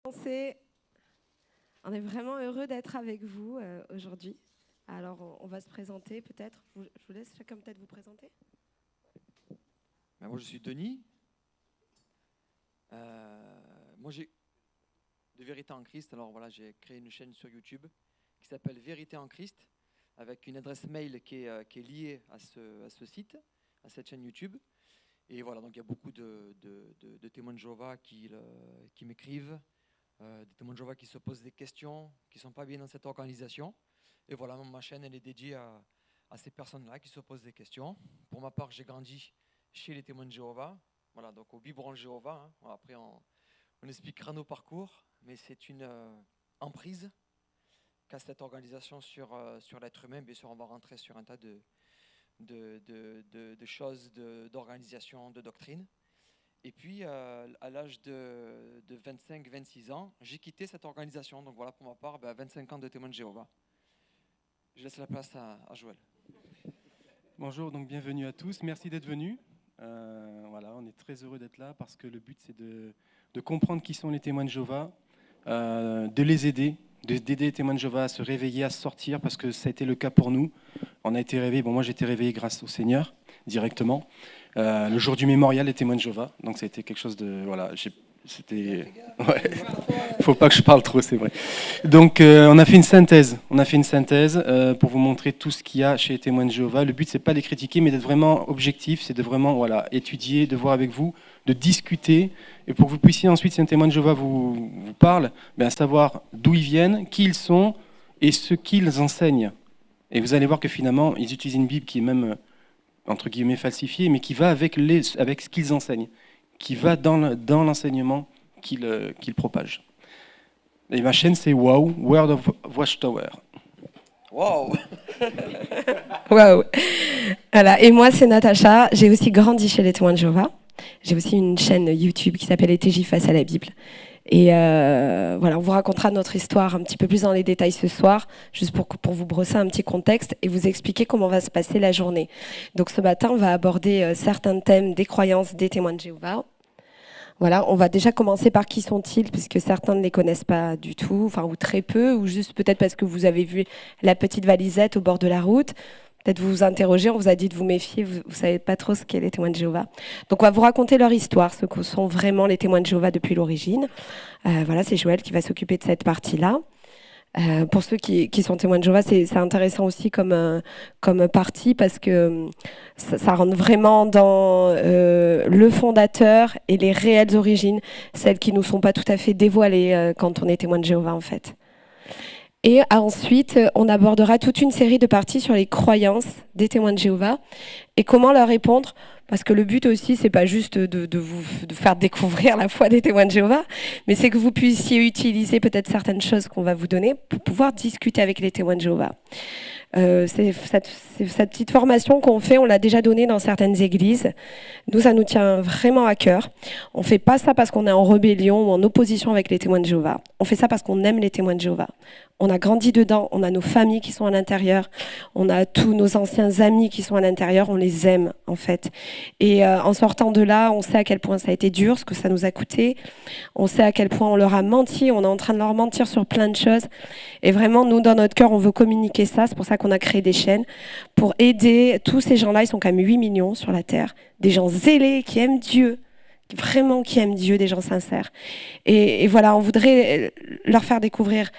On est vraiment heureux d'être avec vous aujourd'hui. Alors, on va se présenter peut-être. Je vous laisse chacun peut-être vous présenter. Moi, je suis Denis. Moi, j'ai de Vérité en Christ. Alors voilà, j'ai créé une chaîne sur YouTube qui s'appelle Vérité en Christ, avec une adresse mail qui est liée à ce site, à cette chaîne YouTube. Et voilà, donc il y a beaucoup de témoins de Jéhovah qui m'écrivent, des témoins de Jéhovah qui se posent des questions, qui ne sont pas bien dans cette organisation. Et voilà, ma chaîne, elle est dédiée à ces personnes-là qui se posent des questions. Pour ma part, j'ai grandi chez les témoins de Jéhovah, voilà, donc au biberon Jéhovah. Après, on expliquera nos parcours, mais c'est une emprise qu'a cette organisation sur l'être humain. Bien sûr, on va rentrer sur un tas de choses, d'organisation, de doctrine. Et puis, à l'âge de 25-26 ans, j'ai quitté cette organisation. Donc voilà, pour ma part, 25 ans de témoin de Jéhovah. Je laisse la place à Joël. Bonjour, donc bienvenue à tous. Merci d'être venus. Voilà, on est très heureux d'être là parce que le but, c'est de comprendre qui sont les témoins de Jéhovah, de les aider, d'aider les témoins de Jéhovah à se réveiller, à sortir, parce que ça a été le cas pour nous. On a été réveillés. Bon, moi, j'ai été réveillé grâce au Seigneur directement. Le jour du mémorial des témoins de Jéhovah. Donc, ça a été quelque chose de... Voilà, c'était... Ouais. Faut pas que je parle trop, c'est vrai. Donc, on a fait une synthèse. Pour vous montrer tout ce qu'il y a chez les témoins de Jéhovah. Le but, c'est pas de les critiquer, mais d'être vraiment objectif. C'est de vraiment étudier, de voir avec vous, de discuter. Et pour que vous puissiez ensuite, si un témoin de Jéhovah vous parle, savoir d'où ils viennent, qui ils sont et ce qu'ils enseignent. Et vous allez voir que finalement, ils utilisent une Bible qui est même, entre guillemets, falsifiée, mais qui va avec ce qu'ils enseignent, qui va dans l'enseignement qu'ils propagent. Et ma chaîne, c'est Wow, Word of Watchtower. Wow. Waouh. Voilà. Et moi, c'est Natacha. J'ai aussi grandi chez les témoins de Jéhovah. J'ai aussi une chaîne YouTube qui s'appelle Les TJ face à la Bible. Et voilà, on vous racontera notre histoire un petit peu plus dans les détails ce soir, juste pour vous brosser un petit contexte et vous expliquer comment va se passer la journée. Donc ce matin, on va aborder certains thèmes des croyances des témoins de Jéhovah. Voilà, on va déjà commencer par qui sont-ils, puisque certains ne les connaissent pas du tout, ou très peu, ou juste peut-être parce que vous avez vu la petite valisette au bord de la route. Peut-être vous vous interrogez, on vous a dit de vous méfier, vous ne savez pas trop ce qu'est les témoins de Jéhovah. Donc on va vous raconter leur histoire, ce que sont vraiment les témoins de Jéhovah depuis l'origine. Voilà, c'est Joël qui va s'occuper de cette partie-là. Pour ceux qui sont témoins de Jéhovah, c'est intéressant aussi comme partie parce que ça rentre vraiment dans le fondateur et les réelles origines, celles qui ne nous sont pas tout à fait dévoilées quand on est témoin de Jéhovah en fait. Et ensuite, on abordera toute une série de parties sur les croyances des témoins de Jéhovah et comment leur répondre. Parce que le but aussi, c'est pas juste de vous faire découvrir la foi des témoins de Jéhovah, mais c'est que vous puissiez utiliser peut-être certaines choses qu'on va vous donner pour pouvoir discuter avec les témoins de Jéhovah. Cette petite formation qu'on fait, on l'a déjà donnée dans certaines églises. Nous, ça nous tient vraiment à cœur. On ne fait pas ça parce qu'on est en rébellion ou en opposition avec les témoins de Jéhovah. On fait ça parce qu'on aime les témoins de Jéhovah. On a grandi dedans, on a nos familles qui sont à l'intérieur, on a tous nos anciens amis qui sont à l'intérieur, on les aime en fait. Et en sortant de là, on sait à quel point ça a été dur, ce que ça nous a coûté. On sait à quel point on leur a menti, on est en train de leur mentir sur plein de choses. Et vraiment, nous, dans notre cœur, on veut communiquer ça. C'est pour ça qu'on a créé des chaînes pour aider tous ces gens-là. Ils sont quand même 8 millions sur la Terre. Des gens zélés qui aiment Dieu, vraiment qui aiment Dieu, des gens sincères. Et voilà, on voudrait leur faire découvrir,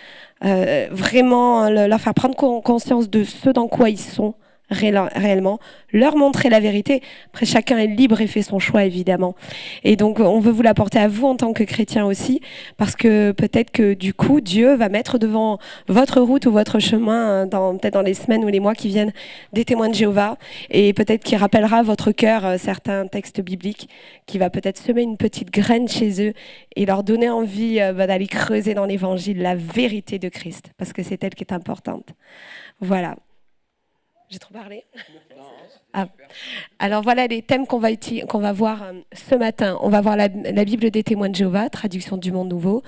vraiment leur faire prendre conscience de ce dans quoi ils sont réellement, leur montrer la vérité. Après, chacun est libre et fait son choix, évidemment. Et donc, on veut vous l'apporter à vous en tant que chrétien aussi, parce que peut-être que du coup, Dieu va mettre devant votre route ou votre chemin, peut-être dans les semaines ou les mois qui viennent, des témoins de Jéhovah, et peut-être qu'il rappellera à votre cœur certains textes bibliques, qui va peut-être semer une petite graine chez eux et leur donner envie d'aller creuser dans l'Évangile la vérité de Christ, parce que c'est elle qui est importante. Voilà. J'ai trop parlé. Alors voilà les thèmes qu'on va voir ce matin. On va voir la Bible des témoins de Jéhovah, traduction du Monde Nouveau.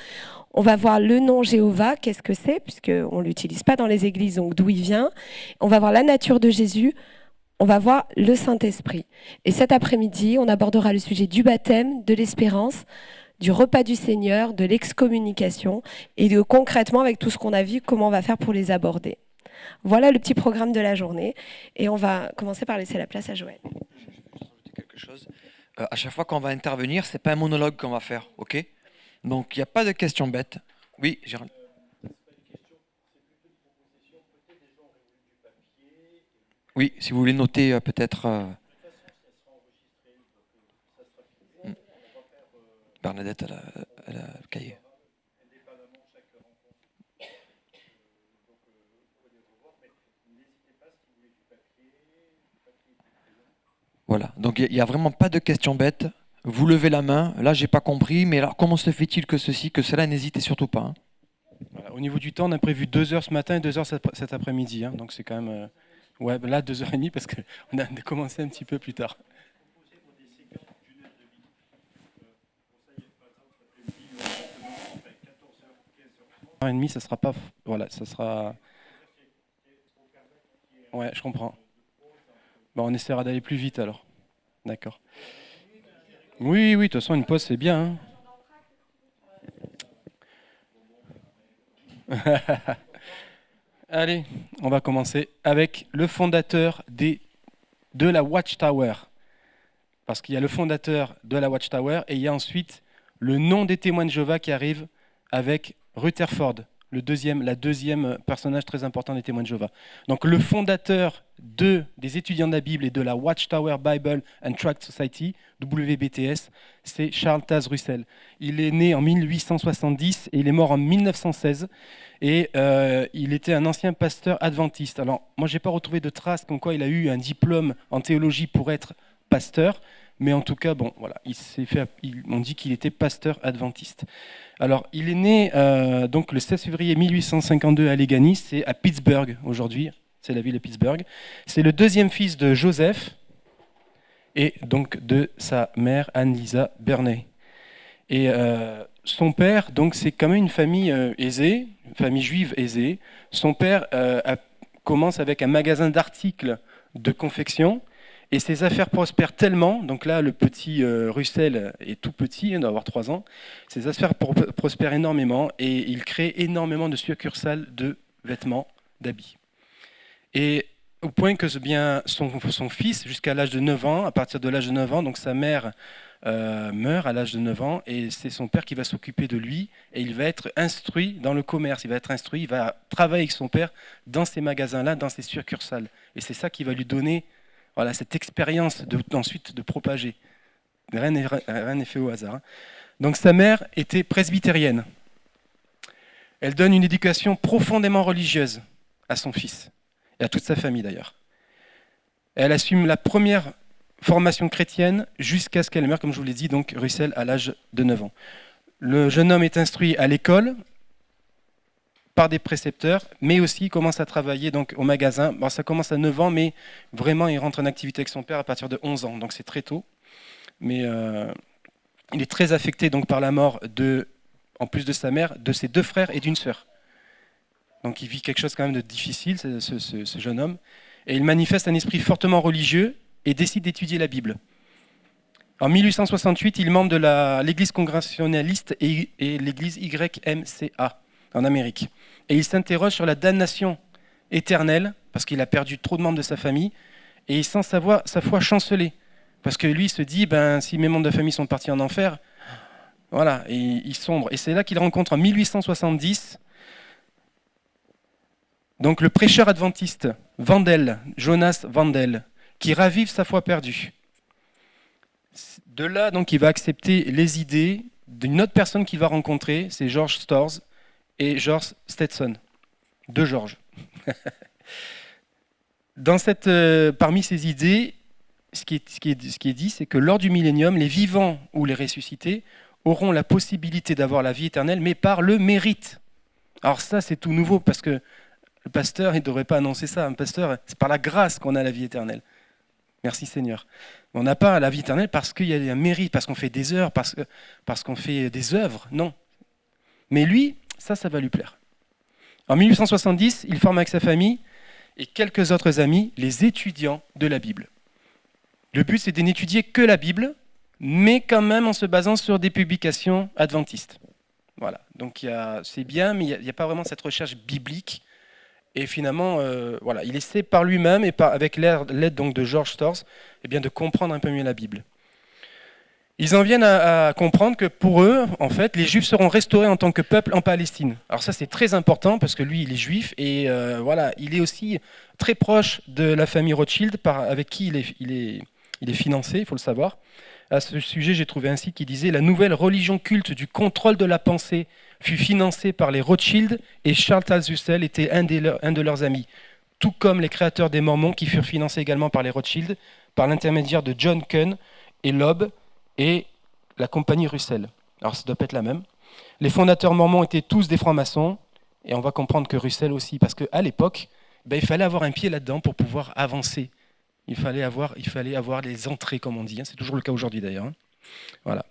On va voir le nom Jéhovah, qu'est-ce que c'est, puisqu'on ne l'utilise pas dans les églises, donc d'où il vient. On va voir la nature de Jésus. On va voir le Saint-Esprit. Et cet après-midi, on abordera le sujet du baptême, de l'espérance, du repas du Seigneur, de l'excommunication et de concrètement, avec tout ce qu'on a vu, comment on va faire pour les aborder. Voilà le petit programme de la journée et on va commencer par laisser la place à Joël. Je vais juste rajouter quelque chose. À chaque fois qu'on va intervenir, c'est pas un monologue qu'on va faire, ok? Donc il n'y a pas de questions bêtes. Oui, Gérald. Oui, si vous voulez noter peut-être. Bernadette, elle a le cahier. Voilà, donc il n'y a vraiment pas de questions bêtes. Vous levez la main, là j'ai pas compris, mais alors comment se fait-il que ceci, que cela, n'hésitez surtout pas. Hein. Voilà. Au niveau du temps, on a prévu 2 heures ce matin et 2 heures cet après-midi. Hein. Donc c'est quand même... ouais, là 2h30 parce qu'on a commencé un petit peu plus tard. 1h30, ça sera pas... Voilà, ça sera... Ouais, je comprends. Bon, on essaiera d'aller plus vite alors. D'accord. Oui, de toute façon, une pause, c'est bien. Hein. Allez, on va commencer avec le fondateur de la Watchtower. Parce qu'il y a le fondateur de la Watchtower et il y a ensuite le nom des témoins de Jéhovah qui arrive avec Rutherford, la deuxième personnage très important des témoins de Jéhovah. Donc le fondateur des étudiants de la Bible et de la Watchtower Bible and Tract Society, WBTS, c'est Charles Taze Russell. Il est né en 1870 et il est mort en 1916 et il était un ancien pasteur adventiste. Alors moi j'ai pas retrouvé de traces comme quoi il a eu un diplôme en théologie pour être pasteur, mais en tout cas bon voilà, on dit qu'il était pasteur adventiste. Alors, il est né donc le 16 février 1852 à Allegheny, c'est à Pittsburgh aujourd'hui, c'est la ville de Pittsburgh. C'est le deuxième fils de Joseph et donc de sa mère Anne-Lisa Burney. Et son père, donc c'est quand même une famille aisée, une famille juive aisée. Son père commence avec un magasin d'articles de confection. Et ses affaires prospèrent tellement, donc là le petit Russell est tout petit, il doit avoir 3 ans, ses affaires prospèrent énormément et il crée énormément de succursales de vêtements, d'habits. Et au point que son fils, jusqu'à l'âge de 9 ans, à partir de l'âge de 9 ans, donc sa mère meurt à l'âge de 9 ans et c'est son père qui va s'occuper de lui et il va être instruit dans le commerce, il va travailler avec son père dans ces magasins-là, dans ces succursales. Et c'est ça qui va lui donner... Voilà, cette expérience ensuite de propager. Rien n'est fait au hasard. Donc sa mère était presbytérienne. Elle donne une éducation profondément religieuse à son fils, et à toute sa famille d'ailleurs. Elle assume la première formation chrétienne jusqu'à ce qu'elle meure, comme je vous l'ai dit, donc Russell à l'âge de 9 ans. Le jeune homme est instruit à l'école, par des précepteurs, mais aussi il commence à travailler donc, au magasin. Bon, ça commence à 9 ans, mais vraiment il rentre en activité avec son père à partir de 11 ans, donc c'est très tôt. Mais il est très affecté donc, par la mort, en plus de sa mère, de ses 2 frères et d'une sœur. Donc il vit quelque chose quand même de difficile, ce jeune homme. Et il manifeste un esprit fortement religieux et décide d'étudier la Bible. En 1868, il est membre de l'église congrégationnaliste et l'église YMCA en Amérique. Et il s'interroge sur la damnation éternelle, parce qu'il a perdu trop de membres de sa famille, et il sent sa foi chanceler. Parce que lui, il se dit, si mes membres de famille sont partis en enfer, voilà, et il sombre. Et c'est là qu'il rencontre en 1870 donc le prêcheur adventiste Jonas Vandel, qui ravive sa foi perdue. De là, donc, il va accepter les idées d'une autre personne qu'il va rencontrer, c'est George Storrs et George Stetson. 2 Georges. Parmi ces idées, ce qui est dit, c'est que lors du millénium, les vivants ou les ressuscités auront la possibilité d'avoir la vie éternelle, mais par le mérite. Alors ça, c'est tout nouveau, parce que le pasteur, il ne devrait pas annoncer ça. Un pasteur, c'est par la grâce qu'on a la vie éternelle. Merci Seigneur. On n'a pas la vie éternelle parce qu'il y a un mérite, parce qu'on fait des heures, parce qu'on fait des œuvres. Non. Mais lui, ça va lui plaire. En 1870, il forme avec sa famille et quelques autres amis les étudiants de la Bible. Le but, c'est de n'étudier que la Bible, mais quand même en se basant sur des publications adventistes. Voilà, donc c'est bien, mais il n'y a pas vraiment cette recherche biblique. Et finalement, voilà, il essaie par lui-même et avec l'aide donc de George Storrs, eh bien, de comprendre un peu mieux la Bible. Ils en viennent à comprendre que pour eux, en fait, les Juifs seront restaurés en tant que peuple en Palestine. Alors ça, c'est très important parce que lui, il est juif et voilà, il est aussi très proche de la famille Rothschild, avec qui il est financé, il faut le savoir. À ce sujet, j'ai trouvé un site qui disait « La nouvelle religion culte du contrôle de la pensée fut financée par les Rothschild et Charles Taze-Russell était un de leurs amis, tout comme les créateurs des Mormons qui furent financés également par les Rothschild, par l'intermédiaire de John Kuhn et Loeb et la compagnie Russell. » Alors ça doit pas être la même. Les fondateurs mormons étaient tous des francs-maçons, et on va comprendre que Russell aussi, parce qu'à l'époque, il fallait avoir un pied là-dedans pour pouvoir avancer. Il fallait avoir les entrées, comme on dit. C'est toujours le cas aujourd'hui, d'ailleurs. Voilà.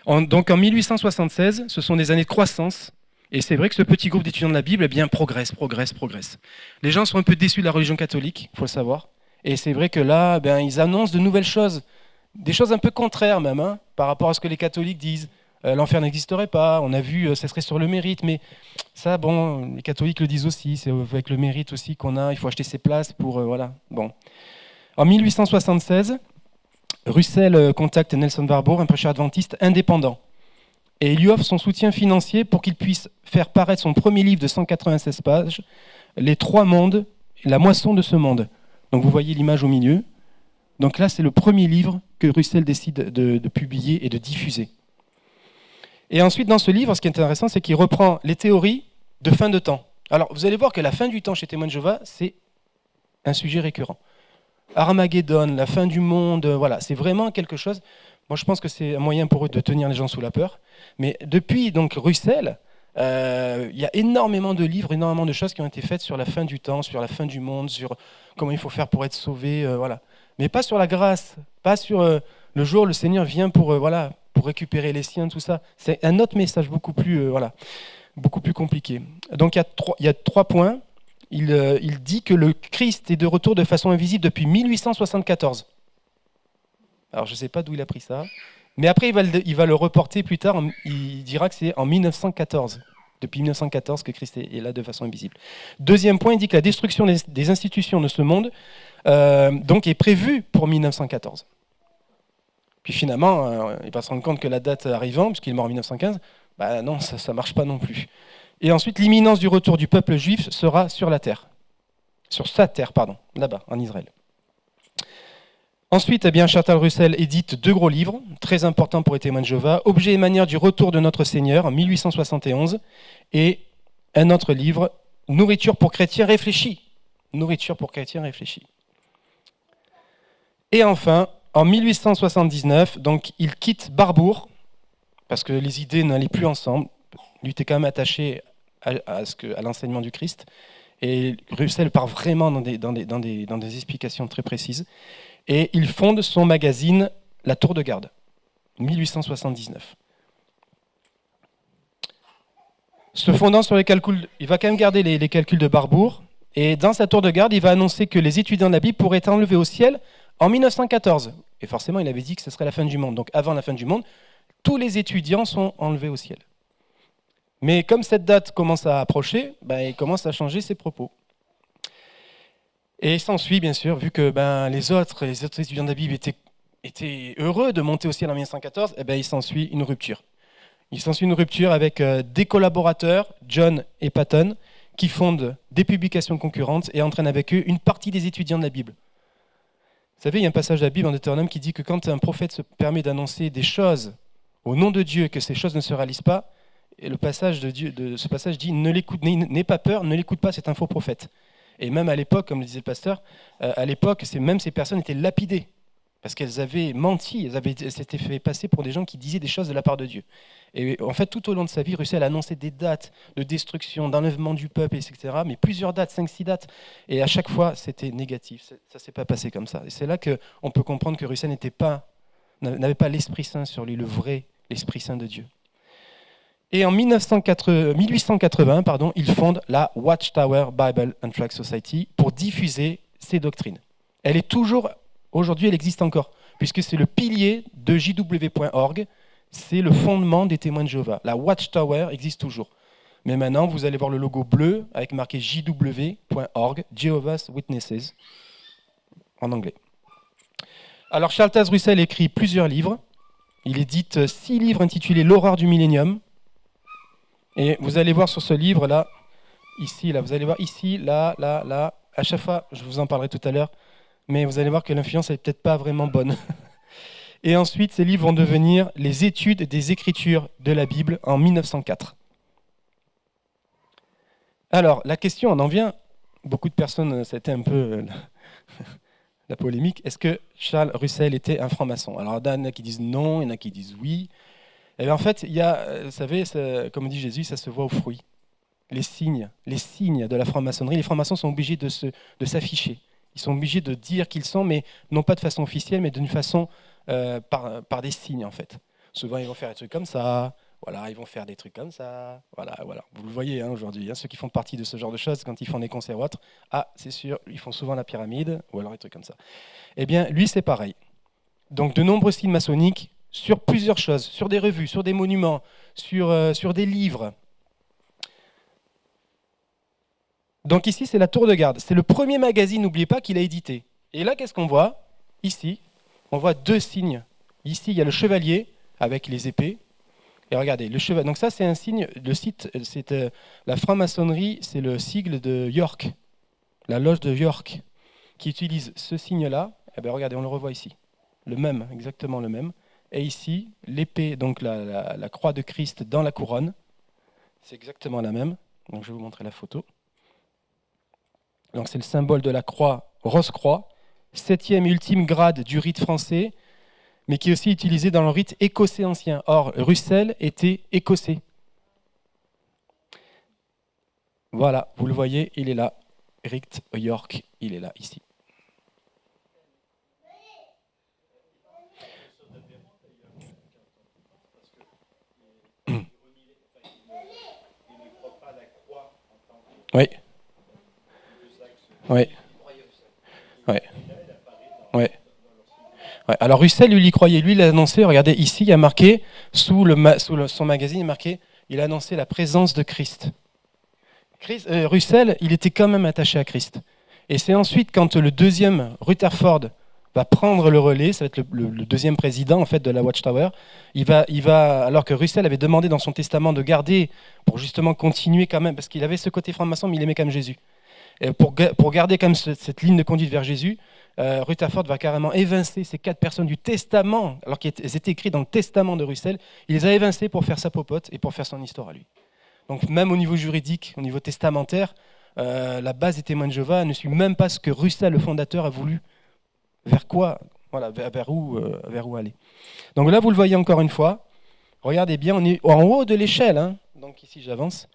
Donc en 1876, ce sont des années de croissance. Et c'est vrai que ce petit groupe d'étudiants de la Bible progresse. Les gens sont un peu déçus de la religion catholique, il faut le savoir. Et c'est vrai que là, ils annoncent de nouvelles choses. Des choses un peu contraires même, par rapport à ce que les catholiques disent. L'enfer n'existerait pas, on a vu, ça serait sur le mérite. Mais ça, bon, les catholiques le disent aussi. C'est avec le mérite aussi qu'on a, il faut acheter ses places pour... voilà, bon. En 1876, Russell contacte Nelson Barbour, un prêcheur adventiste indépendant, et il lui offre son soutien financier pour qu'il puisse faire paraître son premier livre de 196 pages, Les Trois Mondes, la moisson de ce monde. Donc vous voyez l'image au milieu. Donc là, c'est le premier livre que Russell décide de publier et de diffuser. Et ensuite, dans ce livre, ce qui est intéressant, c'est qu'il reprend les théories de fin de temps. Alors, vous allez voir que la fin du temps chez Témoins de Jéhovah, c'est un sujet récurrent. Armageddon, la fin du monde, voilà, c'est vraiment quelque chose. Moi, je pense que c'est un moyen pour eux de tenir les gens sous la peur. Mais depuis donc Russell, il y a énormément de livres, énormément de choses qui ont été faites sur la fin du temps, sur la fin du monde, sur comment il faut faire pour être sauvé, voilà. Mais pas sur la grâce, pas sur le jour où le Seigneur vient pour récupérer les siens, tout ça. C'est un autre message beaucoup plus compliqué. Donc il y a 3 points. Il dit que le Christ est de retour de façon invisible depuis 1874. Alors je ne sais pas d'où il a pris ça, mais après il va le reporter plus tard, il dira que c'est en 1914, depuis 1914 que Christ est là de façon invisible. Deuxième point, il dit que la destruction des institutions de ce monde donc est prévue pour 1914. Puis finalement, il va se rendre compte que la date arrivant, puisqu'il est mort en 1915, non, ça ne marche pas non plus. Et ensuite, l'imminence du retour du peuple juif sera sur sa terre, là-bas, en Israël. Ensuite, Charles Russell édite 2 gros livres, très importants pour les Témoins de Jéhovah, Objet et manière du retour de notre Seigneur, en 1871, et un autre livre, Nourriture pour chrétiens réfléchis. Et enfin, en 1879, donc, il quitte Barbour, parce que les idées n'allaient plus ensemble. Lui était quand même attaché à l'enseignement du Christ. Et Russell part vraiment dans des explications très précises. Et il fonde son magazine La Tour de Garde, 1879. Se fondant sur les calculs, il va quand même garder les calculs de Barbour. Et dans sa Tour de Garde, il va annoncer que les étudiants de la Bible pourraient être enlevés au ciel en 1914. Et forcément, il avait dit que ce serait la fin du monde. Donc avant la fin du monde, tous les étudiants sont enlevés au ciel. Mais comme cette date commence à approcher, il commence à changer ses propos. Et il s'ensuit, bien sûr, vu que les autres étudiants de la Bible étaient heureux de monter au ciel en 1914, il s'ensuit une rupture. Il s'ensuit une rupture avec des collaborateurs, John et Patton, qui fondent des publications concurrentes et entraînent avec eux une partie des étudiants de la Bible. Vous savez, il y a un passage de la Bible en Deutéronome qui dit que quand un prophète se permet d'annoncer des choses au nom de Dieu et que ces choses ne se réalisent pas, et ce passage dit « N'aie pas peur, ne l'écoute pas cet info prophète ». Et même à l'époque, comme le disait le pasteur, à l'époque, même ces personnes étaient lapidées parce qu'elles avaient menti, elles s'étaient fait passer pour des gens qui disaient des choses de la part de Dieu. Et en fait, tout au long de sa vie, Russell a annoncé des dates de destruction, d'enlèvement du peuple, etc. Mais plusieurs dates, 5-6 dates. Et à chaque fois, c'était négatif. Ça ne s'est pas passé comme ça. Et c'est là qu'on peut comprendre que Russell n'avait pas l'Esprit Saint sur lui, le vrai Esprit Saint de Dieu. Et en 1880, il fonde la Watchtower Bible and Tract Society pour diffuser ses doctrines. Aujourd'hui, elle existe encore. puisque c'est le pilier de jw.org, c'est le fondement des témoins de Jéhovah. La Watchtower existe toujours. Mais maintenant, vous allez voir le logo bleu avec marqué jw.org, Jehovah's Witnesses, en anglais. Alors Charles Taze Russell écrit plusieurs livres. Il édite 6 livres intitulés L'horreur du millénium. Et vous allez voir sur ce livre-là, ici, là, vous allez voir ici, là, là, là. À chaque fois, je vous en parlerai tout à l'heure, mais vous allez voir que l'influence n'est peut-être pas vraiment bonne. Et ensuite, ces livres vont devenir les études des Écritures de la Bible en 1904. Alors, la question, on en vient. Beaucoup de personnes, ça a été un peu la polémique. Est-ce que Charles Russell était un franc-maçon? Alors, il y en a qui disent non, il y en a qui disent oui. Et bien, en fait, il y a, vous savez, comme dit Jésus, ça se voit aux fruits. Les signes de la franc-maçonnerie. Les francs-maçons sont obligés de s'afficher. Ils sont obligés de dire qu'ils sont, mais non pas de façon officielle, mais d'une façon par des signes, en fait. Souvent, ils vont faire des trucs comme ça. Voilà, ils vont faire des trucs comme ça. Voilà. Vous le voyez hein, aujourd'hui, hein, ceux qui font partie de ce genre de choses, quand ils font des concerts ou autres, c'est sûr, ils font souvent la pyramide, ou alors des trucs comme ça. Eh bien, lui, c'est pareil. Donc, de nombreux signes maçonniques sur plusieurs choses, sur des revues, sur des monuments, sur des livres. Donc ici, c'est la Tour de Garde. C'est le premier magazine, n'oubliez pas, qu'il a édité. Et là, qu'est-ce qu'on voit? Ici, on voit 2 signes. Ici, il y a le chevalier avec les épées. Et regardez, le chevalier. Donc ça, c'est un signe. Le site, c'est la franc-maçonnerie, c'est le sigle de York, la loge de York, qui utilise ce signe-là. Eh bien, regardez, on le revoit ici. Le même, exactement le même. Et ici, l'épée, donc la croix de Christ dans la couronne. C'est exactement la même. Donc je vais vous montrer la photo. Donc c'est le symbole de la croix, rose-croix, 7e et ultime grade du rite français, mais qui est aussi utilisé dans le rite écossais ancien. Or, Russell était écossais. Voilà, vous le voyez, il est là. Rite York, il est là, ici. Oui. Oui. Ouais. Ouais. Ouais. Alors Russell, lui, il y croyait. Lui, il a annoncé, regardez, ici, il y a marqué, son magazine, il est marqué, il a annoncé la présence de Christ. Russell, il était quand même attaché à Christ. Et c'est ensuite, quand le deuxième, Rutherford, va prendre le relais, ça va être le deuxième président en fait, de la Watchtower, il va, alors que Russell avait demandé dans son testament de garder, pour justement continuer quand même, parce qu'il avait ce côté franc-maçon, mais il aimait quand même Jésus. Et pour garder quand même cette ligne de conduite vers Jésus, Rutherford va carrément évincer ces 4 personnes du testament, alors qu'elles étaient écrites dans le testament de Russell, il les a évincées pour faire sa popote et pour faire son histoire à lui. Donc même au niveau juridique, au niveau testamentaire, la base des témoins de Jéhovah ne suit même pas ce que Russell, le fondateur, a voulu. Vers quoi, voilà, vers où aller. Donc là, vous le voyez encore une fois. Regardez bien, on est en haut de l'échelle. Hein. Donc ici, j'avance.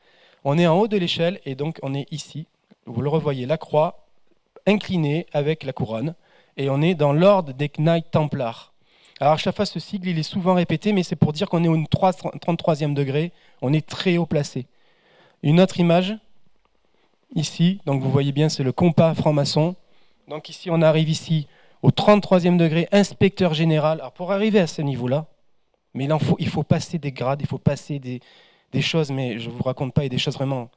On est en haut de l'échelle et donc on est ici. Vous le revoyez, la croix inclinée avec la couronne. Et on est dans l'ordre des Knights Templars. Alors à chaque fois, ce sigle, il est souvent répété, mais c'est pour dire qu'on est au 33e degré. On est très haut placé. Une autre image, ici. Donc vous voyez bien, c'est le compas franc-maçon. Donc ici, on arrive ici au 33e degré, inspecteur général. Alors pour arriver à ce niveau-là, mais il faut passer des grades, il faut passer des choses, mais je ne vous raconte pas, il y a des choses vraiment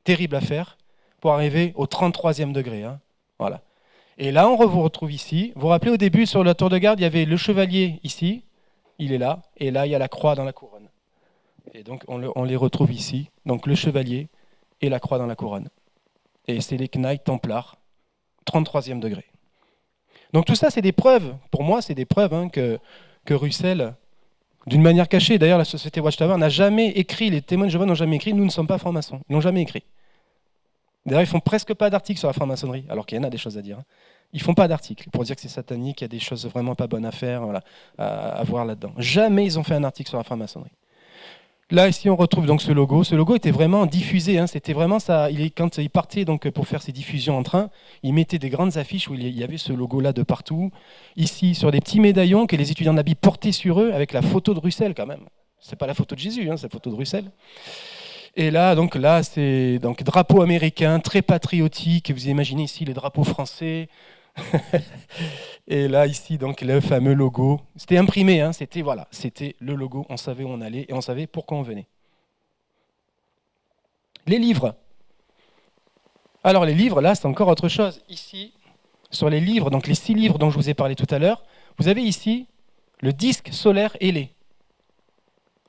terribles à faire pour arriver au 33e degré. Hein. Voilà. Et là, on vous retrouve ici. Vous vous rappelez, au début, sur la tour de garde, il y avait le chevalier ici, il est là, et là, il y a la croix dans la couronne. Et donc, on les retrouve ici, donc le chevalier et la croix dans la couronne. Et c'est les Knights Templars, 33e degré. Donc tout ça, c'est des preuves, pour moi, c'est des preuves hein, que Russell, d'une manière cachée, d'ailleurs la société Watchtower n'a jamais écrit, les témoins de Jéhovah n'ont jamais écrit, nous ne sommes pas francs-maçons, ils n'ont jamais écrit. D'ailleurs, ils ne font presque pas d'articles sur la franc-maçonnerie, alors qu'il y en a des choses à dire. Hein. Ils ne font pas d'articles pour dire que c'est satanique, qu'il y a des choses vraiment pas bonnes à faire, voilà, à voir là-dedans. Jamais ils ont fait un article sur la franc-maçonnerie. Là, ici, on retrouve donc ce logo. Ce logo était vraiment diffusé. Hein. C'était vraiment ça. Quand il partait donc, pour faire ses diffusions en train, il mettait des grandes affiches où il y avait ce logo-là de partout. Ici, sur des petits médaillons que les étudiants de la Bible portaient sur eux, avec la photo de Russell quand même. C'est pas la photo de Jésus, hein, c'est la photo de Russell. Et là, c'est donc drapeau américain, très patriotique. Vous imaginez ici les drapeaux français. Et là, ici, donc, le fameux logo. C'était imprimé, hein, c'était le logo. On savait où on allait et on savait pourquoi on venait. Les livres. Alors, les livres, là, c'est encore autre chose. Ici, sur les livres, donc les 6 livres dont je vous ai parlé tout à l'heure, vous avez ici le disque solaire ailé.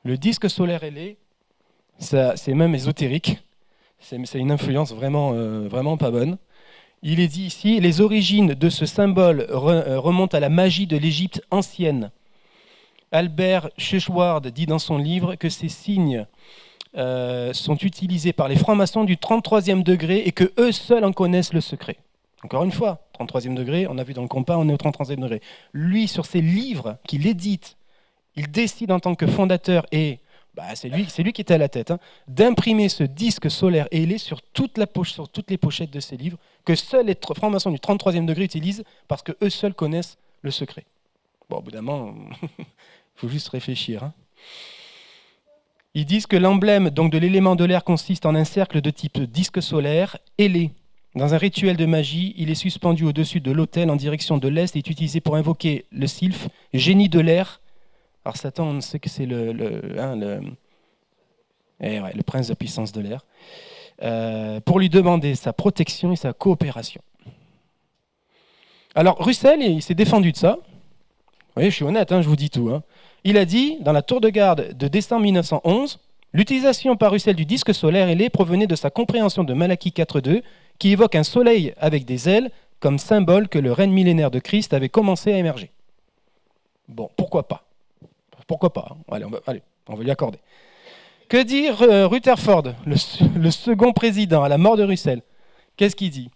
Le disque solaire ailé, c'est même ésotérique. C'est une influence vraiment, vraiment pas bonne. Il est dit ici, les origines de ce symbole remontent à la magie de l'Égypte ancienne. Albert Schweitzer dit dans son livre que ces signes sont utilisés par les francs-maçons du 33e degré et que eux seuls en connaissent le secret. Encore une fois, 33e degré, on a vu dans le compas, on est au 33e degré. Lui, sur ses livres qu'il édite, il décide en tant que fondateur et c'est lui qui était à la tête, hein, d'imprimer ce disque solaire ailé sur toutes les pochettes de ses livres, que seuls les francs-maçons du 33e degré utilisent parce qu'eux seuls connaissent le secret. Bon, au bout d'un moment, il faut juste réfléchir. Hein. Ils disent que l'emblème donc, de l'élément de l'air consiste en un cercle de type disque solaire ailé. Dans un rituel de magie, il est suspendu au-dessus de l'autel en direction de l'est et est utilisé pour invoquer le sylphe, génie de l'air. Alors Satan, on sait que c'est le prince de la puissance de l'air, pour lui demander sa protection et sa coopération. Alors Russell, il s'est défendu de ça. Vous voyez, je suis honnête, hein, je vous dis tout. Hein. Il a dit, dans la tour de garde de décembre 1911, l'utilisation par Russell du disque solaire ailé provenait de sa compréhension de Malachie 4.2, qui évoque un soleil avec des ailes comme symbole que le règne millénaire de Christ avait commencé à émerger. Bon, pourquoi pas ? Pourquoi pas, hein. Allez, on va lui accorder. Que dit Rutherford, le second président à la mort de Russell ? Qu'est-ce qu'il dit ?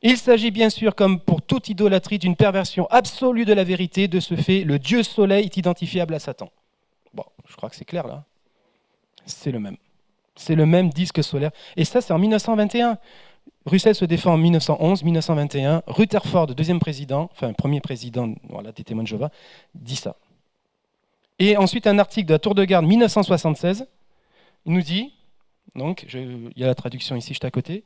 Il s'agit bien sûr, comme pour toute idolâtrie, d'une perversion absolue de la vérité. De ce fait, le Dieu soleil est identifiable à Satan. Bon, je crois que c'est clair là. C'est le même. C'est le même disque solaire. Et ça, c'est en 1921. Russell se défend en 1911, 1921. Rutherford, premier président des Témoins de Jéhovah, dit ça. Et ensuite, un article de la Tour de Garde 1976, il nous dit, donc, il y a la traduction ici, juste à côté,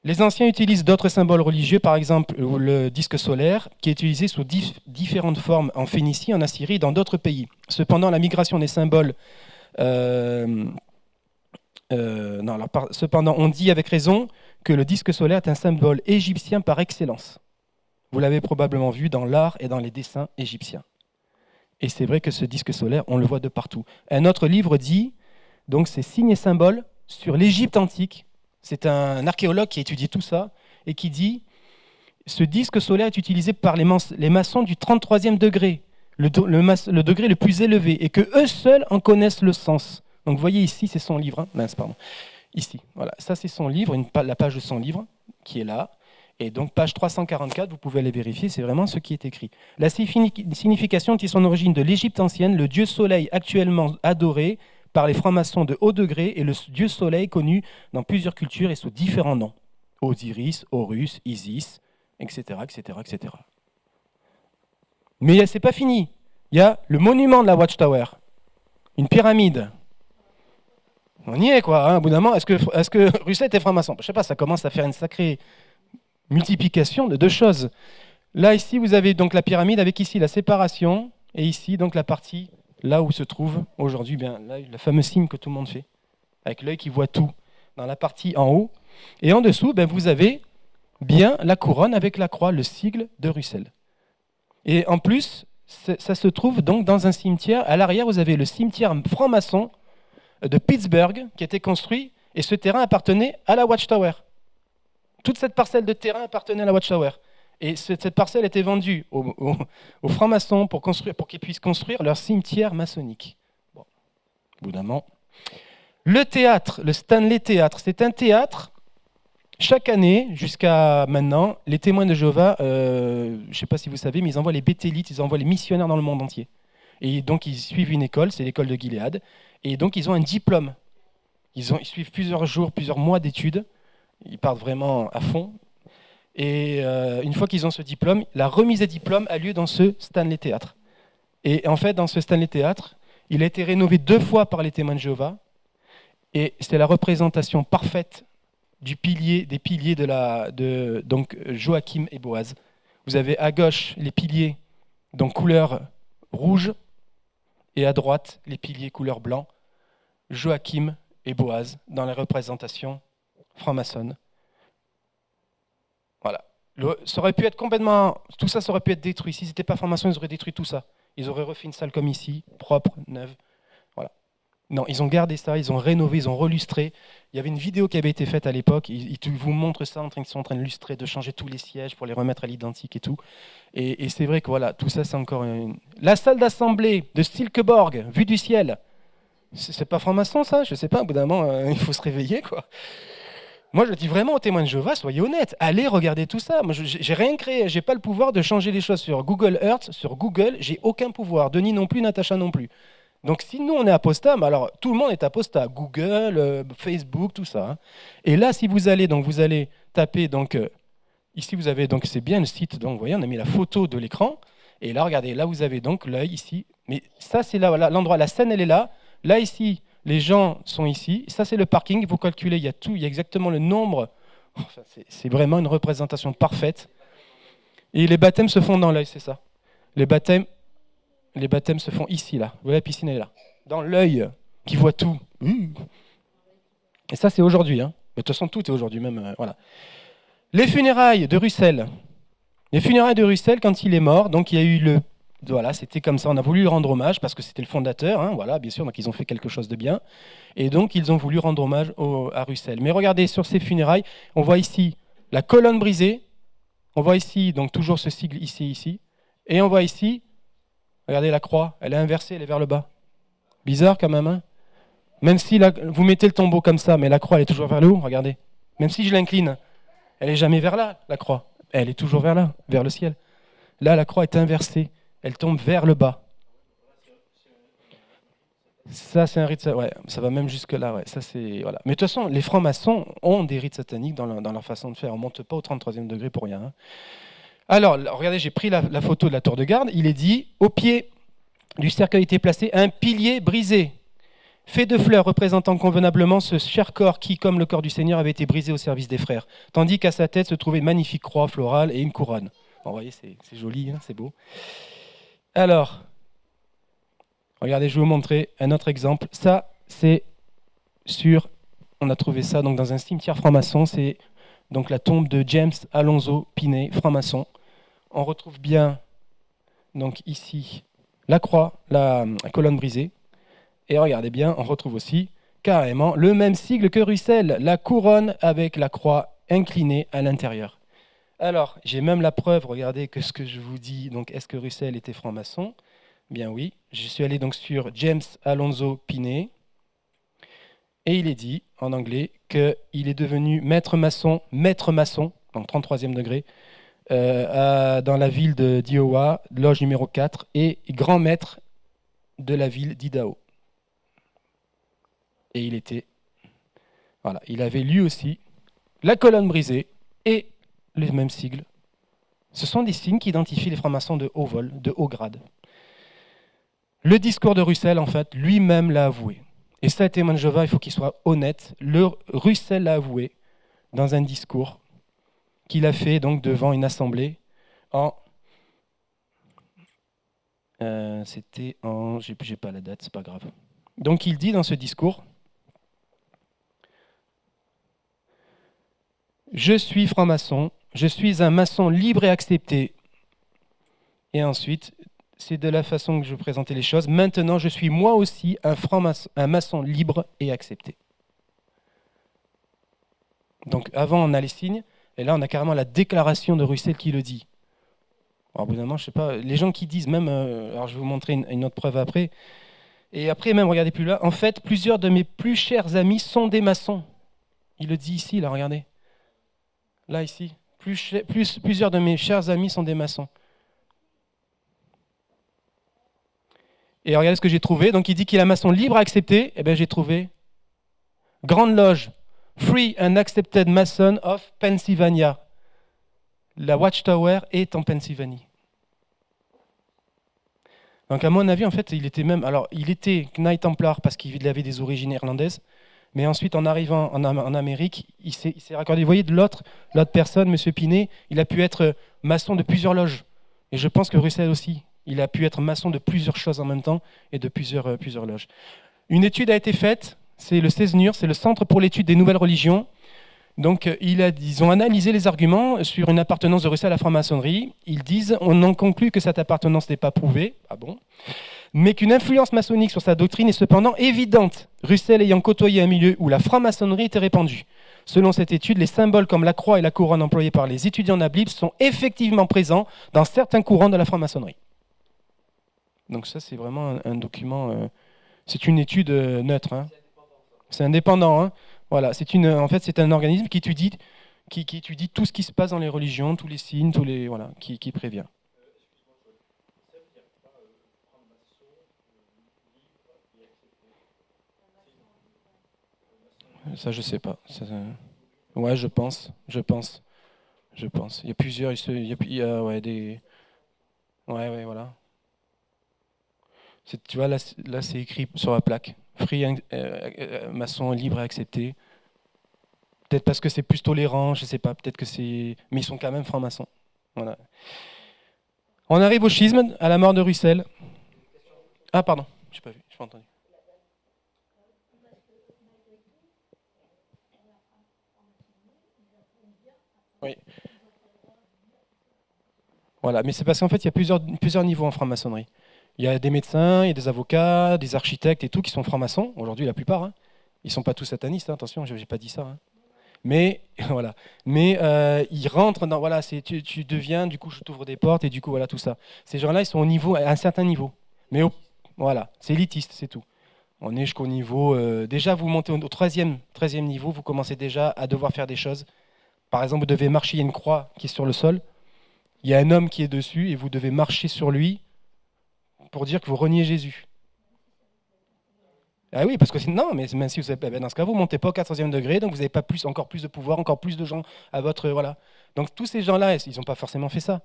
les anciens utilisent d'autres symboles religieux, par exemple le disque solaire, qui est utilisé sous différentes formes en Phénicie, en Assyrie et dans d'autres pays. Cependant, la migration des symboles... cependant, on dit avec raison que le disque solaire est un symbole égyptien par excellence. Vous l'avez probablement vu dans l'art et dans les dessins égyptiens. Et c'est vrai que ce disque solaire, on le voit de partout. Un autre livre dit, donc c'est signes et symboles sur l'Égypte antique. C'est un archéologue qui a étudié tout ça et qui dit, ce disque solaire est utilisé par les maçons du 33e degré, le degré le plus élevé, et que eux seuls en connaissent le sens. Donc vous voyez ici, c'est son livre. Ici, voilà, ça c'est son livre, la page de son livre qui est là. Et donc, page 344, vous pouvez aller vérifier, c'est vraiment ce qui est écrit. La signification tire son origine de l'Égypte ancienne, le dieu soleil actuellement adoré par les francs-maçons de haut degré et le dieu soleil connu dans plusieurs cultures et sous différents noms. Osiris, Horus, Isis, etc., etc., etc. Mais ce n'est pas fini. Il y a le monument de la Watchtower, une pyramide. On y est, quoi. Hein, au bout d'un moment, est-ce que Russell était franc-maçon ? Je ne sais pas, ça commence à faire une sacrée... multiplication de 2 choses. Là, ici, vous avez donc la pyramide avec ici la séparation et ici, donc la partie là où se trouve aujourd'hui le fameux signe que tout le monde fait, avec l'œil qui voit tout, dans la partie en haut. Et en dessous, vous avez bien la couronne avec la croix, le sigle de Russell. Et en plus, ça se trouve donc dans un cimetière. À l'arrière, vous avez le cimetière franc-maçon de Pittsburgh qui a été construit et ce terrain appartenait à la Watchtower. Toute cette parcelle de terrain appartenait à la Watchtower. Et cette parcelle était vendue aux francs-maçons pour qu'ils puissent construire leur cimetière maçonnique. Bon, au bout d'un moment. Le théâtre, le Stanley Théâtre, c'est un théâtre, chaque année, jusqu'à maintenant, les témoins de Jéhovah, je ne sais pas si vous savez, mais ils envoient les béthélites, ils envoient les missionnaires dans le monde entier. Et donc ils suivent une école, c'est l'école de Gilead, et donc ils ont un diplôme. Ils suivent plusieurs jours, plusieurs mois d'études. Ils partent vraiment à fond. Et une fois qu'ils ont ce diplôme, la remise des diplômes a lieu dans ce Stanley Théâtre. Et en fait, dans ce Stanley Théâtre, il a été rénové 2 fois par les témoins de Jéhovah. Et c'est la représentation parfaite des piliers donc Joachim et Boaz. Vous avez à gauche les piliers donc couleur rouge et à droite les piliers couleur blanc. Joachim et Boaz dans les représentations franc-maçonnes. Voilà. Ça aurait pu être complètement, tout ça, ça aurait pu être détruit. Si c'était pas franc-maçon, ils auraient détruit tout ça. Ils auraient refait une salle comme ici, propre, neuve. Voilà. Non, ils ont gardé ça, ils ont rénové, ils ont relustré. Il y avait une vidéo qui avait été faite à l'époque. Ils vous montrent ça, ils sont en train de lustrer, de changer tous les sièges pour les remettre à l'identique et tout. Et c'est vrai que voilà, tout ça, c'est encore la salle d'assemblée de Silkeborg, vue du ciel. C'est pas franc-maçon, ça? Je sais pas, au bout d'un moment, il faut se réveiller, quoi. Moi, je dis vraiment aux témoins de Jéhovah, soyez honnêtes, allez regarder tout ça. Moi, j'ai rien créé, j'ai pas le pouvoir de changer les choses sur Google Earth, sur Google, j'ai aucun pouvoir. Denis non plus, Natacha non plus. Donc, si nous, on est apostat, alors tout le monde est apostat. Google, Facebook, tout ça. Hein. Et là, si vous allez taper, donc, ici, vous avez, donc, c'est bien le site, donc, vous voyez, on a mis la photo de l'écran. Et là, regardez, là, vous avez donc l'œil ici. Mais ça, c'est là, l'endroit, la scène, elle est là. Là, ici, les gens sont ici. Ça, c'est le parking. Vous calculez, il y a tout, il y a exactement le nombre. Enfin, c'est vraiment une représentation parfaite. Et les baptêmes se font dans l'œil, c'est ça. Les baptêmes se font ici, là. Vous voyez, la piscine, elle est là. Dans l'œil, qui voit tout. Et ça, c'est aujourd'hui. Hein. Mais de toute façon, tout est aujourd'hui même. Voilà. Les funérailles de Russell. Les funérailles de Russell, quand il est mort, donc il y a eu voilà, c'était comme ça, on a voulu lui rendre hommage parce que c'était le fondateur, hein, voilà, bien sûr, donc ils ont fait quelque chose de bien. Et donc ils ont voulu rendre hommage à Russell. Mais regardez, sur ces funérailles, on voit ici la colonne brisée, on voit ici, donc toujours ce sigle ici, et on voit ici, regardez la croix, elle est inversée, elle est vers le bas. Bizarre quand même, hein. Même si vous mettez le tombeau comme ça, mais la croix elle est toujours vers le haut, regardez. Même si je l'incline, elle n'est jamais vers là, la croix. Elle est toujours vers là, vers le ciel. Là, la croix est inversée. Elle tombe vers le bas. Ça, c'est un rite, ouais, ça va même jusque là, ouais. Ça, c'est voilà. Mais de toute façon, les francs-maçons ont des rites sataniques dans leur façon de faire. On monte pas au 33e degré pour rien. Hein. Alors, regardez, j'ai pris la photo de la tour de garde. Il est dit, au pied du cercueil était placé un pilier brisé, fait de fleurs représentant convenablement ce cher corps qui, comme le corps du Seigneur, avait été brisé au service des frères, tandis qu'à sa tête se trouvait une magnifique croix florale et une couronne. Bon, vous voyez, c'est joli, hein, c'est beau. Alors, regardez, je vais vous montrer un autre exemple. Ça, c'est on a trouvé ça donc dans un cimetière franc-maçon. C'est donc la tombe de James Alonzo Pinet, franc-maçon. On retrouve bien, donc ici, la croix, la colonne brisée. Et regardez bien, on retrouve aussi carrément le même sigle que Russell, la couronne avec la croix inclinée à l'intérieur. Alors, j'ai même la preuve, regardez que ce que je vous dis, donc est-ce que Russell était franc-maçon ? Bien oui, je suis allé donc sur James Alonzo Pinet, et il est dit, en anglais, qu'il est devenu maître maçon, donc 33e degré, dans la ville d'Iowa, loge numéro 4, et grand maître de la ville d'Idaho. Et il avait lui aussi la colonne brisée et les mêmes sigles. Ce sont des signes qui identifient les francs-maçons de haut vol, de haut grade. Le discours de Russell, en fait, lui-même l'a avoué. Et ça, témoin de Jéhovah, il faut qu'il soit honnête. Russell l'a avoué dans un discours qu'il a fait donc devant une assemblée c'était en... J'ai pas la date, c'est pas grave. Donc il dit dans ce discours, je suis franc-maçon, je suis un maçon libre et accepté. Et ensuite, c'est de la façon que je présentais les choses. Maintenant, je suis moi aussi un maçon libre et accepté. Donc avant, on a les signes, et là, on a carrément la déclaration de Russell qui le dit. Alors, au bout d'un moment, je sais pas, les gens qui disent même, alors je vais vous montrer une autre preuve après, et après même, regardez plus là, en fait, plusieurs de mes plus chers amis sont des maçons. Il le dit ici, là, regardez. Là, ici. Plusieurs de mes chers amis sont des maçons. Et regardez ce que j'ai trouvé. Donc il dit qu'il est un maçon libre à accepter. Eh bien j'ai trouvé Grande Loge, Free and Accepted Mason of Pennsylvania. La Watchtower est en Pennsylvanie. Donc à mon avis, en fait, il était Knight Templar parce qu'il avait des origines irlandaises. Mais ensuite, en arrivant en Amérique, il s'est raccordé. Vous voyez, de l'autre personne, M. Pinet, il a pu être maçon de plusieurs loges. Et je pense que Russell aussi, il a pu être maçon de plusieurs choses en même temps et de plusieurs loges. Une étude a été faite, c'est le CESNUR, c'est le Centre pour l'étude des nouvelles religions. Donc, ils ont analysé les arguments sur une appartenance de Russell à la franc-maçonnerie. Ils disent, on en conclut que cette appartenance n'est pas prouvée, ah bon, mais qu'une influence maçonnique sur sa doctrine est cependant évidente, Russell ayant côtoyé un milieu où la franc-maçonnerie était répandue. Selon cette étude, les symboles comme la croix et la couronne employés par les étudiants de la Bible sont effectivement présents dans certains courants de la franc-maçonnerie. Donc ça, c'est vraiment un document, c'est une étude neutre. Hein. C'est indépendant. Hein. Voilà, en fait, c'est un organisme qui étudie tout ce qui se passe dans les religions, tous les signes, qui prévient. Ça, je sais pas. Ouais, je pense. Il y a plusieurs. Il y a des. Ouais, voilà. Tu vois, là, c'est écrit sur la plaque. Free, maçon libre à accepter. Peut-être parce que c'est plus tolérant, je sais pas. Peut-être que c'est. Mais ils sont quand même francs-maçons. Voilà. On arrive au schisme, à la mort de Russell. Ah, pardon. J'ai pas vu. J'ai pas entendu. Oui. Voilà, mais c'est parce qu'en fait, il y a plusieurs niveaux en franc-maçonnerie. Il y a des médecins, il y a des avocats, des architectes et tout qui sont francs-maçons. Aujourd'hui, la plupart. Hein. Ils ne sont pas tous satanistes, hein, attention, je n'ai pas dit ça. Hein. Mais voilà. Mais ils rentrent dans. Voilà, tu deviens, du coup, je t'ouvre des portes et du coup, voilà, tout ça. Ces gens-là, ils sont à un certain niveau. Mais voilà, c'est élitiste, c'est tout. On est jusqu'au niveau. Déjà, vous montez au 13e niveau, vous commencez déjà à devoir faire des choses. Par exemple, vous devez marcher, il y a une croix qui est sur le sol. Il y a un homme qui est dessus et vous devez marcher sur lui pour dire que vous reniez Jésus. Ah oui, parce que non, mais même si vous savez, dans ce cas, vous ne montez pas au 4e degré, donc vous n'avez pas encore plus de pouvoir, encore plus de gens à votre. Voilà. Donc tous ces gens-là, ils n'ont pas forcément fait ça.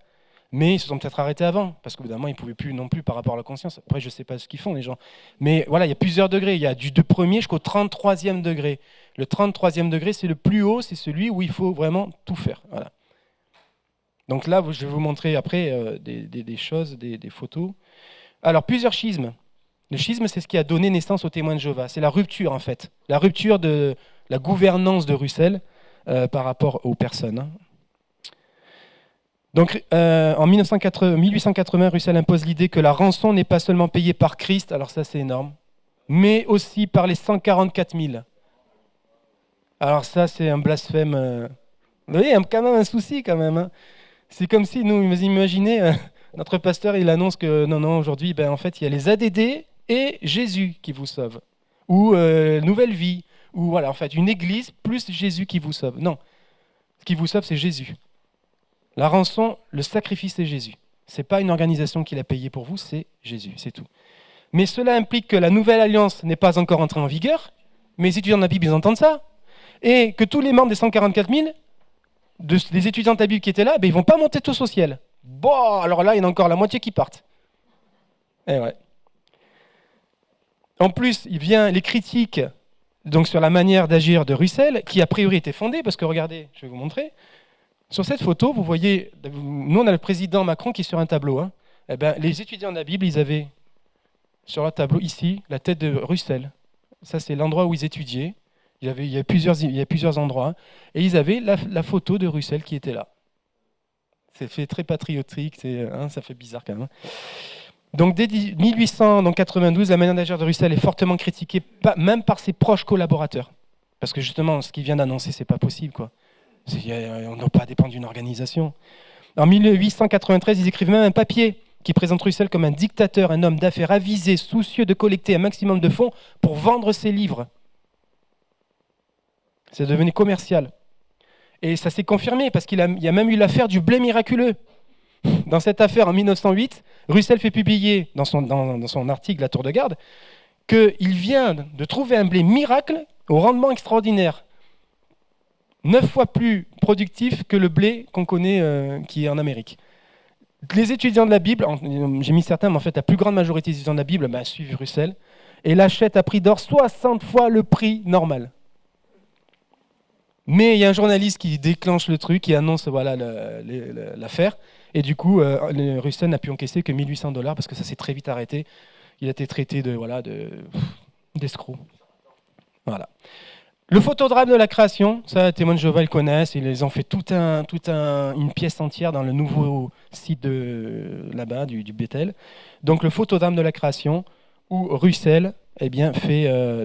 Mais ils se sont peut-être arrêtés avant, parce qu'évidemment, ils ne pouvaient plus non plus par rapport à la conscience. Après, je ne sais pas ce qu'ils font, les gens. Mais voilà, il y a plusieurs degrés. Il y a du 1er jusqu'au 33e degré. Le 33e degré, c'est le plus haut, c'est celui où il faut vraiment tout faire. Voilà. Donc là, je vais vous montrer après des choses, des photos. Alors, plusieurs schismes. Le schisme, c'est ce qui a donné naissance aux témoins de Jéhovah. C'est la rupture, en fait. La rupture de la gouvernance de Russell par rapport aux personnes. Hein. Donc, en 1880, Russell impose l'idée que la rançon n'est pas seulement payée par Christ, alors ça, c'est énorme, mais aussi par les 144 000. Alors ça, c'est un blasphème. Vous voyez, il y a quand même un souci, quand même. Hein. C'est comme si, vous imaginez, notre pasteur, il annonce que non, aujourd'hui, en fait, il y a les ADD et Jésus qui vous sauve. Ou Nouvelle Vie. Ou voilà, en fait, une église plus Jésus qui vous sauve. Non, ce qui vous sauve, c'est Jésus. La rançon, le sacrifice, c'est Jésus. Ce n'est pas une organisation qui l'a payé pour vous, c'est Jésus, c'est tout. Mais cela implique que la nouvelle alliance n'est pas encore entrée en vigueur, mais les étudiants de la Bible, ils entendent ça. Et que tous les membres des 144 000, des étudiants de la Bible qui étaient là, ils ne vont pas monter tous au ciel. Bon, alors là, il y en a encore la moitié qui partent. Eh ouais. En plus, il vient les critiques donc, sur la manière d'agir de Russell, qui a priori était fondée, parce que regardez, je vais vous montrer. Sur cette photo, vous voyez, nous on a le président Macron qui est sur un tableau. Hein. Eh ben, les étudiants de la Bible, ils avaient sur le tableau ici la tête de Russell. Ça, c'est l'endroit où ils étudiaient. Il y a plusieurs endroits. Hein. Et ils avaient la photo de Russell qui était là. C'est fait très patriotique, ça fait bizarre quand même. Donc dès 1892, la manière d'agir de Russell est fortement critiquée, même par ses proches collaborateurs. Parce que justement, ce qu'il vient d'annoncer, c'est pas possible, quoi. On ne doit pas dépendre d'une organisation. En 1893, ils écrivent même un papier qui présente Russell comme un dictateur, un homme d'affaires avisé, soucieux de collecter un maximum de fonds pour vendre ses livres. C'est devenu commercial. Et ça s'est confirmé, parce qu'il y a même eu l'affaire du blé miraculeux. Dans cette affaire, en 1908, Russell fait publier dans son article La Tour de Garde qu'il vient de trouver un blé miracle au rendement extraordinaire. 9 fois plus productif que le blé qu'on connaît qui est en Amérique. Les étudiants de la Bible, j'ai mis certains, mais en fait la plus grande majorité des étudiants de la Bible suivent Russell et l'achètent à prix d'or 60 fois le prix normal. Mais il y a un journaliste qui déclenche le truc, qui annonce voilà, l'affaire. Et du coup, Russell n'a pu encaisser que 1800 $ parce que ça s'est très vite arrêté. Il a été traité d'escroc. Voilà. Le photodrame de la création, ça, témoins de Jéhovah le connaissent. Ils ont fait une pièce entière dans le nouveau site de là-bas, du Bethel. Donc le photodrame de la création, où Russell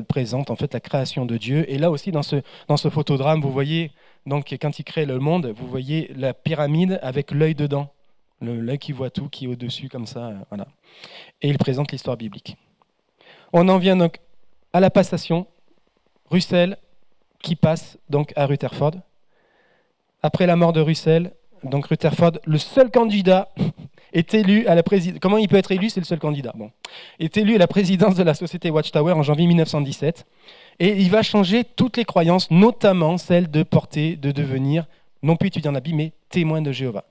présente en fait la création de Dieu. Et là aussi, dans ce photodrame, vous voyez, donc, quand il crée le monde, vous voyez la pyramide avec l'œil dedans. L'œil qui voit tout, qui est au-dessus, comme ça. Voilà. Et il présente l'histoire biblique. On en vient donc à la passation. Russell qui passe donc à Rutherford. Après la mort de Russell, donc Rutherford, le seul candidat, est élu à la présidence. Comment il peut être élu? C'est le seul candidat. Bon. Est élu à la présidence de la société Watchtower en janvier 1917. Et il va changer toutes les croyances, notamment celle de devenir, non plus étudiant de la Bible, mais témoin de Jéhovah.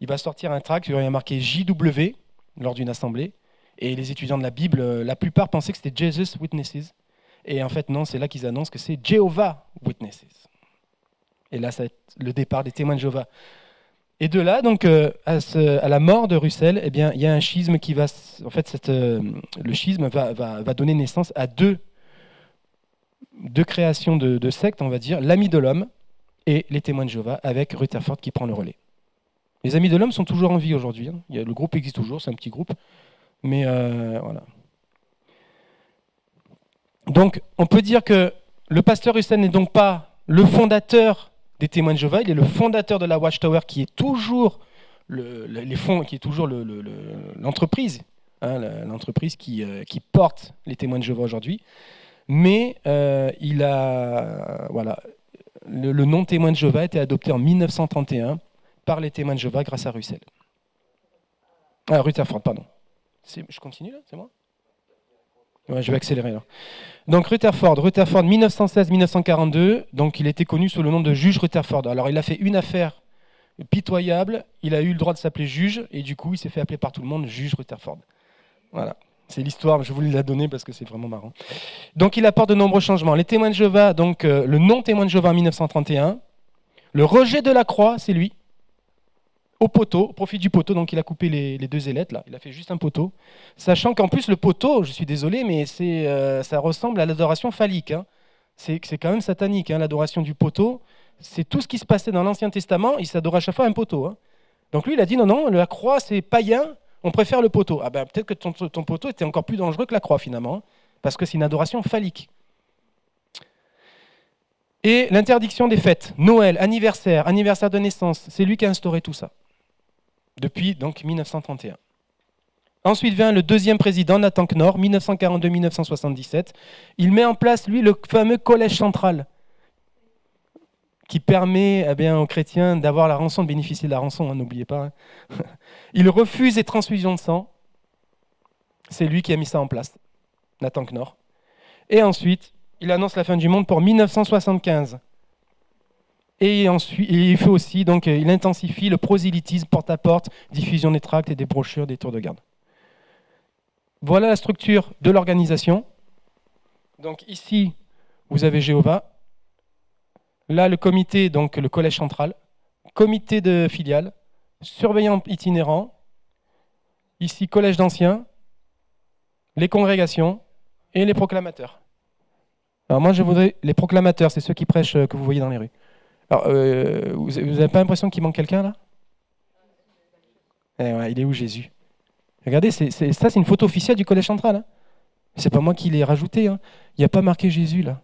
Il va sortir un tract, il y a marqué JW lors d'une assemblée. Et les étudiants de la Bible, la plupart pensaient que c'était Jesus Witnesses. Et en fait, non, c'est là qu'ils annoncent que c'est Jehovah Witnesses. Et là, ça va être le départ des témoins de Jéhovah. Et de là, donc, à la mort de Russell, eh bien, il y a un schisme qui va... En fait, le schisme va donner naissance à deux créations de sectes, on va dire, l'Ami de l'Homme et les témoins de Jéhovah, avec Rutherford qui prend le relais. Les Amis de l'Homme sont toujours en vie aujourd'hui. Hein. Le groupe existe toujours, c'est un petit groupe. Mais voilà. Donc, on peut dire que le pasteur Russell n'est donc pas le fondateur des témoins de Jéhovah, il est le fondateur de la Watchtower qui est toujours l'entreprise, hein, l'entreprise qui porte les témoins de Jéhovah aujourd'hui. Mais le nom témoin de Jéhovah a été adopté en 1931 par les témoins de Jéhovah grâce à Russell. Rutherford, pardon. Je continue là, c'est moi? Ouais, je vais accélérer là. Donc Rutherford 1916-1942, donc il était connu sous le nom de juge Rutherford. Alors il a fait une affaire pitoyable, il a eu le droit de s'appeler juge, et du coup il s'est fait appeler par tout le monde juge Rutherford. Voilà, c'est l'histoire, je voulais la donner parce que c'est vraiment marrant. Donc il apporte de nombreux changements. Les témoins de Jéhovah, donc le nom témoin de Jéhovah en 1931, le rejet de la croix, c'est lui. Au poteau, au profit du poteau, donc il a coupé les deux ailettes, là. Il a fait juste un poteau. Sachant qu'en plus, le poteau, je suis désolé, mais ça ressemble à l'adoration phallique. Hein. C'est quand même satanique, hein, l'adoration du poteau. C'est tout ce qui se passait dans l'Ancien Testament, il s'adorait à chaque fois un poteau. Hein. Donc lui, il a dit non, la croix, c'est païen, on préfère le poteau. Ah ben peut-être que ton poteau était encore plus dangereux que la croix, finalement, hein, parce que c'est une adoration phallique. Et l'interdiction des fêtes, Noël, anniversaire de naissance, c'est lui qui a instauré tout ça. Depuis donc 1931. Ensuite vient le deuxième président, Nathan Knorr, 1942-1977. Il met en place, lui, le fameux collège central, qui permet aux chrétiens d'avoir la rançon, de bénéficier de la rançon, hein, n'oubliez pas. Hein. Il refuse les transfusions de sang. C'est lui qui a mis ça en place, Nathan Knorr. Et ensuite, il annonce la fin du monde pour 1975. Et ensuite, il fait aussi, donc, il intensifie le prosélytisme porte-à-porte, diffusion des tracts et des brochures, des tours de garde. Voilà la structure de l'organisation. Donc ici, vous avez Jéhovah. Là, le comité, donc le collège central, comité de filiales, surveillant itinérant. Ici, collège d'anciens, les congrégations et les proclamateurs. Alors moi, je voudrais les proclamateurs, c'est ceux qui prêchent que vous voyez dans les rues. Alors, vous n'avez pas l'impression qu'il manque quelqu'un là? Ouais, il est où Jésus? Regardez, ça c'est une photo officielle du collège central. Hein. C'est pas moi qui l'ai rajouté. Hein. Il n'y a pas marqué Jésus là.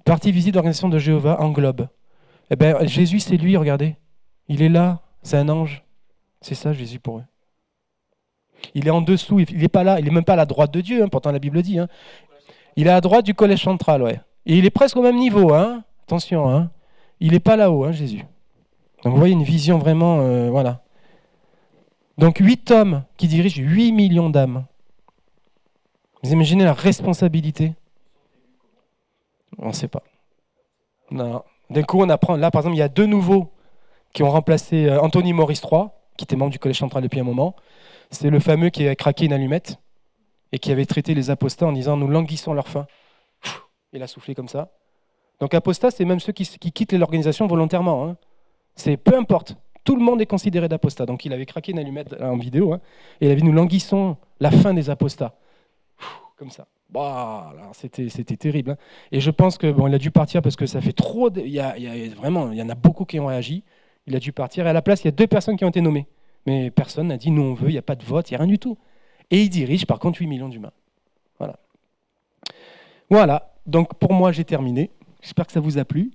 Partie visite d'organisation de Jéhovah englobe. Eh bien, Jésus c'est lui, regardez. Il est là, c'est un ange. C'est ça Jésus pour eux. Il est en dessous, il n'est pas là, il n'est même pas à la droite de Dieu, hein, pourtant la Bible dit. Hein. Il est à droite du collège central, ouais. Et il est presque au même niveau, hein. Attention, hein. Il n'est pas là-haut, hein, Jésus. Donc vous voyez une vision vraiment, voilà. Donc 8 hommes qui dirigent 8 millions d'âmes. Vous imaginez la responsabilité? On ne sait pas. Non. D'un coup, on apprend, là par exemple, il y a 2 nouveaux qui ont remplacé Anthony Maurice III, qui était membre du collège central depuis un moment. C'est le fameux qui a craqué une allumette et qui avait traité les apostats en disant « nous languissons leur faim ». Il a soufflé comme ça. Donc apostat, c'est même ceux qui quittent l'organisation volontairement. Hein. C'est peu importe. Tout le monde est considéré d'apostat. Donc il avait craqué une allumette en vidéo, hein, et il avait dit, nous languissons la fin des apostats. Comme ça. Bah, c'était terrible. Hein. Et je pense que il a dû partir parce que ça fait trop. Vraiment, il y en a beaucoup qui ont réagi. Il a dû partir. Et à la place, il y a 2 personnes qui ont été nommées. Mais personne n'a dit nous on veut, il n'y a pas de vote, il n'y a rien du tout. Et il dirige par contre 8 millions d'humains. Voilà. Donc pour moi, j'ai terminé. J'espère que ça vous a plu.